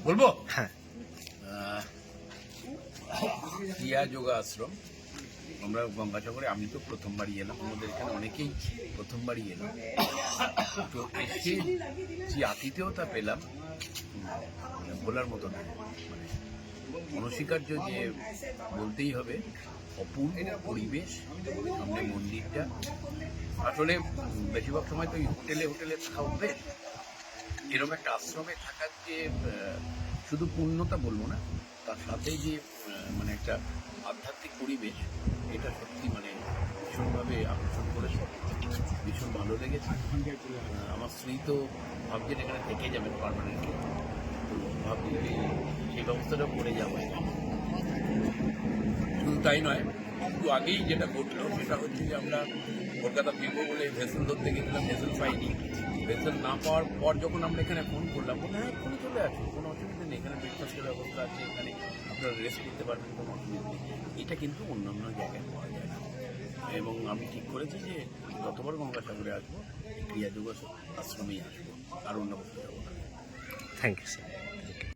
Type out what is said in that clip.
বলবো হ্যাঁ। ক্রিয়া যোগা আশ্রম আমরা গঙ্গাসাগরে, আমি তো প্রথমবারই এলাম, আমাদের এখানে অনেকেই প্রথমবারই এলাম। তো এসে যে আতিথেয়তা পেলাম বলার মতো না, মানে অনস্বীকার্য যে বলতেই হবে। অপূর্ব পরিবেশ, সামনে মন্দিরটা। আসলে বেশিরভাগ সময় তো হোটেলে হোটেলে থাকা অভ্যেস, এরকম একটা আশ্রমে থাকার যে শুধু পূর্ণতা বলবো না, তার সাথে যে মানে একটা আধ্যাত্মিক পরিবেশ, এটা সত্যি মানে ভীষণভাবে আকর্ষণ করেছে, ভীষণ ভালো লেগেছে। আমার স্ত্রী তো ভাবছেন এখানে থেকে যাবেন পার্মানেন্টলি, তো ভাবছি সেই ব্যবস্থাটাও করে যাবো। শুধু তাই নয়, একটু আগেই যেটা ঘটলো সেটা হচ্ছে যে আমরা কলকাতা ফিরবো বলে ভেসেল ধরতে গেছিলাম, ভেসেল পাইনি। ভেসেল না পাওয়ার পর যখন আমরা এখানে ফোন করলাম, বলে হ্যাঁ এক্ষুনি চলে আসুন, কোনো অসুবিধা নেই, এখানে ব্রেকফাস্টের ব্যবস্থা আছে, এখানে আপনারা রেস্ট করতে পারবেন, কোনো অসুবিধা নেই। এটা কিন্তু অন্যান্য জায়গায় পাওয়া যায় না। এবং আমি ঠিক করেছি যে যতবার গঙ্গাসাগরে আসবো ক্রিয়া যোগ আশ্রমেই আসবো, আর অন্য কোথাও যাবো না। Thank you sir.